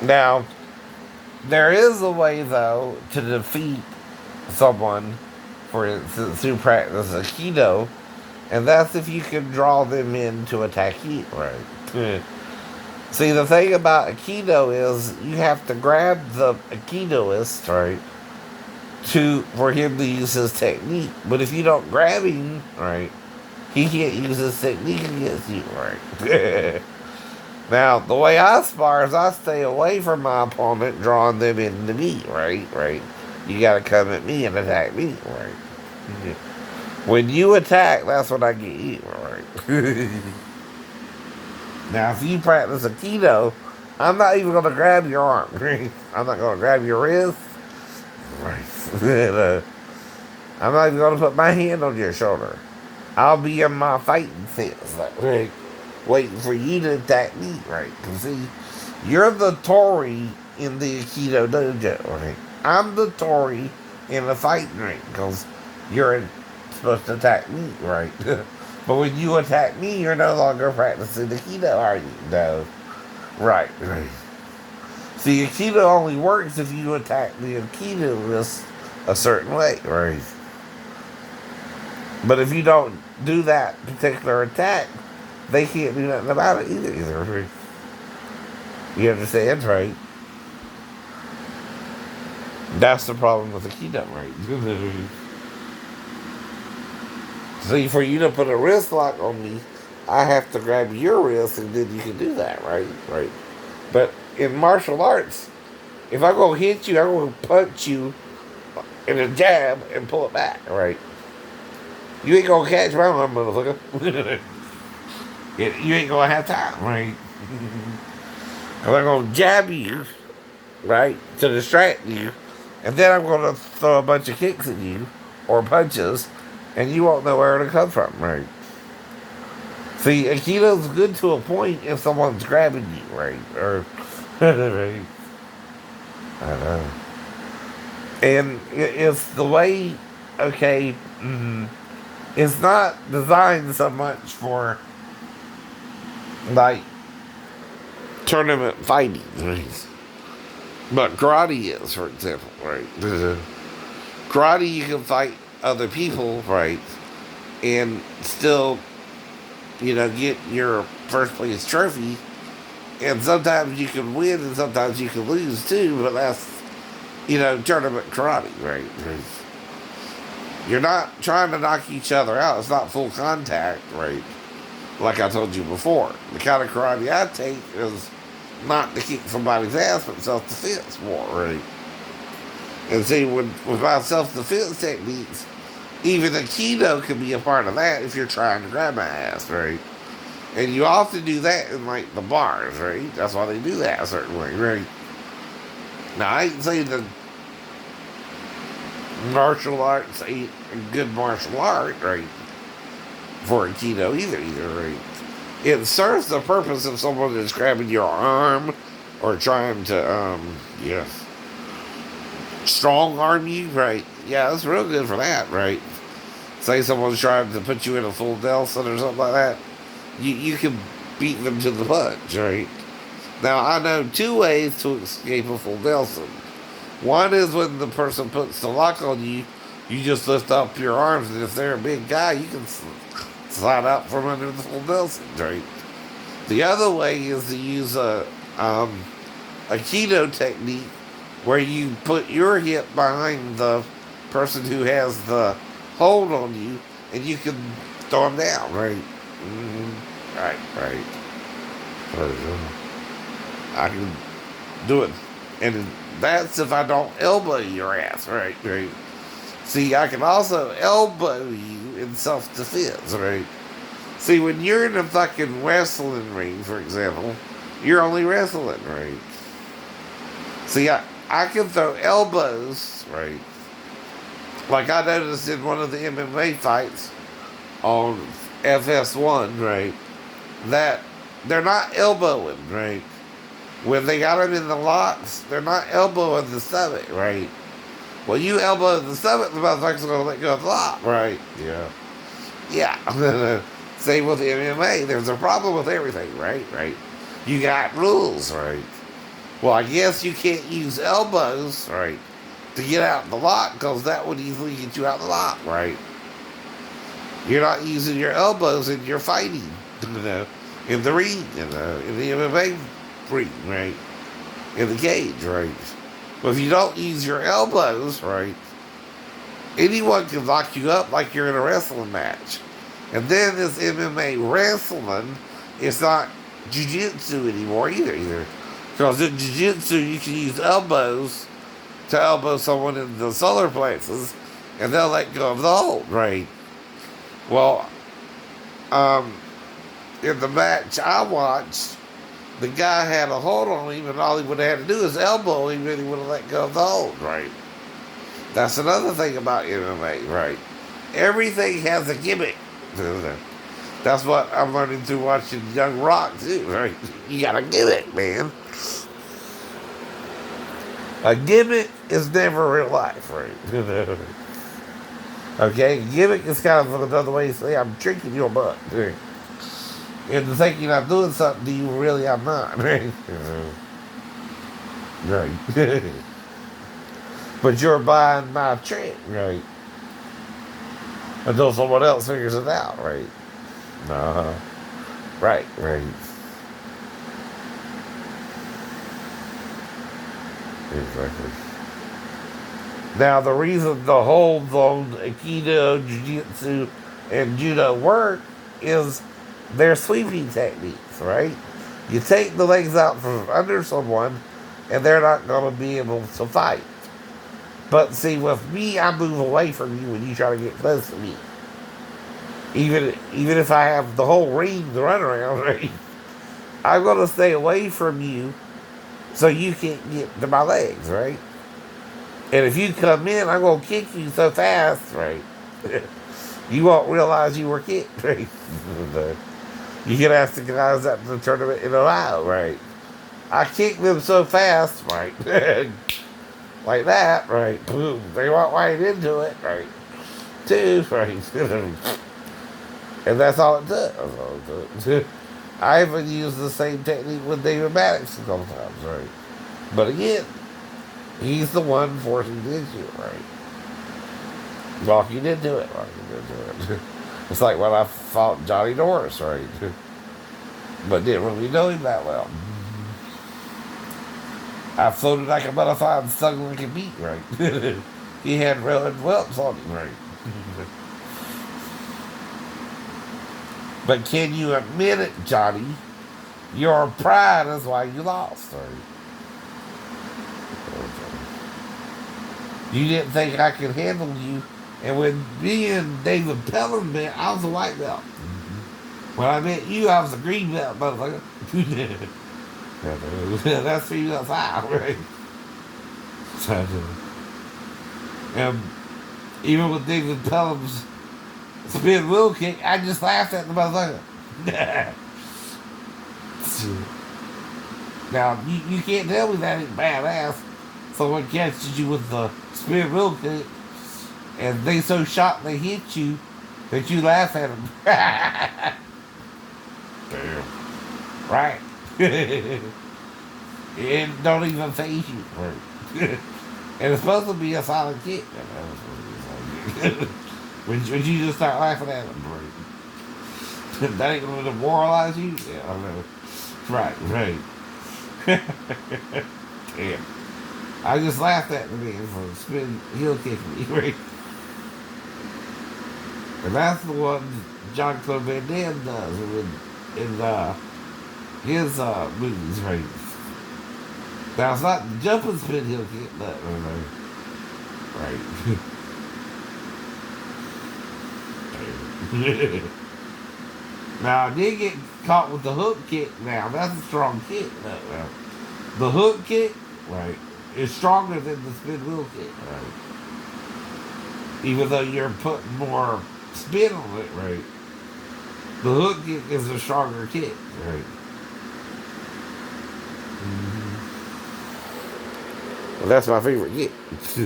Now, there is a way, though, to defeat someone, for instance, who practices Akido, and that's if you can draw them in to attack you, right? See, the thing about Aikido is you have to grab the Aikidoist, right, for him to use his technique. But if you don't grab him, right, he can't use his technique against you, right? Now, the way I spar is I stay away from my opponent, drawing them into me, right? Right. You gotta come at me and attack me, right? When you attack, that's when I get you, right? Now, if you practice Aikido, I'm not even gonna grab your arm. I'm not gonna grab your wrist. Right. I'm not even gonna put my hand on your shoulder. I'll be in my fighting sense, like, right, waiting for you to attack me, right? Because, see, you're the Tory in the Aikido dojo, right? I'm the Tory in the fighting ring because you're supposed to attack me, right? But when you attack me, you're no longer practicing Aikido, are you? No. Right, right. See, Aikido only works if you attack the Aikidoist a certain way, right? But if you don't do that particular attack, they can't do nothing about it either. You understand, right? That's the problem with the keto, right? See, for you to put a wrist lock on me, I have to grab your wrist, and then you can do that, right? Right. But in martial arts, if I go hit you, I'm going to punch you in a jab and pull it back, right? You ain't gonna catch my arm, motherfucker. You ain't gonna have time, right? I'm gonna jab you, right, to distract you, and then I'm gonna throw a bunch of kicks at you or punches, and you won't know where to come from, right? See, Aikido's good to a point if someone's grabbing you, right? Or, right? I know. And it's the way, okay, it's not designed so much for, like, tournament fighting, right? But karate is, for example, right? Karate, you can fight other people, right? And still, get your first place trophy. And sometimes you can win and sometimes you can lose too, but that's, tournament karate, right? You're not trying to knock each other out. It's not full contact, right? Like I told you before. The kind of karate I take is not to kick somebody's ass, but self-defense more, right? And see, with my self-defense techniques, even Aikido can be a part of that if you're trying to grab my ass, right? And you often do that in, like, the bars, right? That's why they do that a certain way, right? Now, I ain't saying that martial arts ain't a good martial art, right? For Aikido either, right? It serves the purpose if someone is grabbing your arm or trying to, strong arm you, right? Yeah, it's real good for that, right? Say someone's trying to put you in a full Nelson or something like that, you can beat them to the punch, right? Now, I know two ways to escape a full Nelson. One is when the person puts the lock on you, you just lift up your arms, and if they're a big guy, you can slide out from under the full Nelson, right? The other way is to use a keto technique where you put your hip behind the person who has the hold on you, and you can throw them down, right? Right, right. I can do it, and that's if I don't elbow your ass, right? Right. See, I can also elbow you in self-defense, right? See, when you're in a fucking wrestling ring, for example, you're only wrestling, right? See, I can throw elbows, right? Like I noticed in one of the MMA fights on FS1, right? That they're not elbowing, right? When they got them in the locks, they're not elbowing the stomach, right? Well, you elbow the stomach, the motherfucker's gonna let go of the lock, right? Yeah. Yeah. Same with the MMA. There's a problem with everything, right? Right. You got rules, right? Well, I guess you can't use elbows, right, to get out the lock because that would easily get you out the lock, right? You're not using your elbows and you're fighting, you know, in the ring, in the MMA ring, right? In the cage, right? But if you don't use your elbows, right, anyone can lock you up like you're in a wrestling match. And then this MMA wrestling, it's not jiu-jitsu anymore either. Because in jiu-jitsu, you can use elbows to elbow someone in the solar plexus, and they'll let go of the hold, right? Well, um, in the match I watched, the guy had a hold on him, and all he would have had to do is elbow him, and he would have let go of the hold, right? That's another thing about MMA, right? Everything has a gimmick. That's what I'm learning through watching Young Rock, too, right? You got a gimmick, man. A gimmick is never real life, right? Okay? Gimmick is kind of another way to say I'm tricking your butt. Right? And to think you're not doing something to you, really, I'm not, right? Right. But you're buying my trick, right? Until someone else figures it out, right? Uh-huh. Right, right. Exactly. Now, the reason the holds on Akido, Jiu-Jitsu, and Judo work is they're sweeping techniques, right? You take the legs out from under someone, and they're not going to be able to fight. But see, with me, I move away from you when you try to get close to me. Even if I have the whole ring to run around, right? I'm going to stay away from you so you can't get to my legs, right? And if you come in, I'm going to kick you so fast, right? You won't realize you were kicked, right? You can ask the guys at the tournament in Ohio, right? I kicked them so fast, right? Like that, right? Boom. They walk right into it, right? Two, right? And that's all it took. That's all it took. I even used the same technique with David Maddox a couple times, right? But again, he's the one forcing the issue, right? Rocky did do it. Rocky did do it. It's like when I fought Johnny Norris, right? But didn't really know him that well. I floated like a butterfly and stung like a bee, right? He had red whelps on him, right? But can you admit it, Johnny? Your pride is why you lost, right? You didn't think I could handle you. And when me and David Pelham met, I was a white belt. When I met you, I was a green belt, motherfucker. That's 3 belts high, right? And even with David Pelham's spin wheel kick, I just laughed at the motherfucker. Now, you can't tell me that ain't badass. Someone catches you with the spin wheel kick, and they so shocked they hit you that you laugh at them. Damn. Right. It don't even phase you. Right. And it's supposed to be a solid kick. When you just start laughing at them, right? That ain't going to demoralize you? Yeah, I know. Right, right. Damn. I just laughed at the man for spin heel kicking me, right? And that's the one John Claude Van Damme does in his movies, right? Now it's not the jumping spin heel kick, but right. Now I did get caught with the hook kick. Now that's a strong kick. The hook kick, right, is stronger than the spin wheel kick, right? Even though you're putting more spin on it, right? The hook kick is a stronger kick, right? Mm-hmm. Well, that's my favorite kick.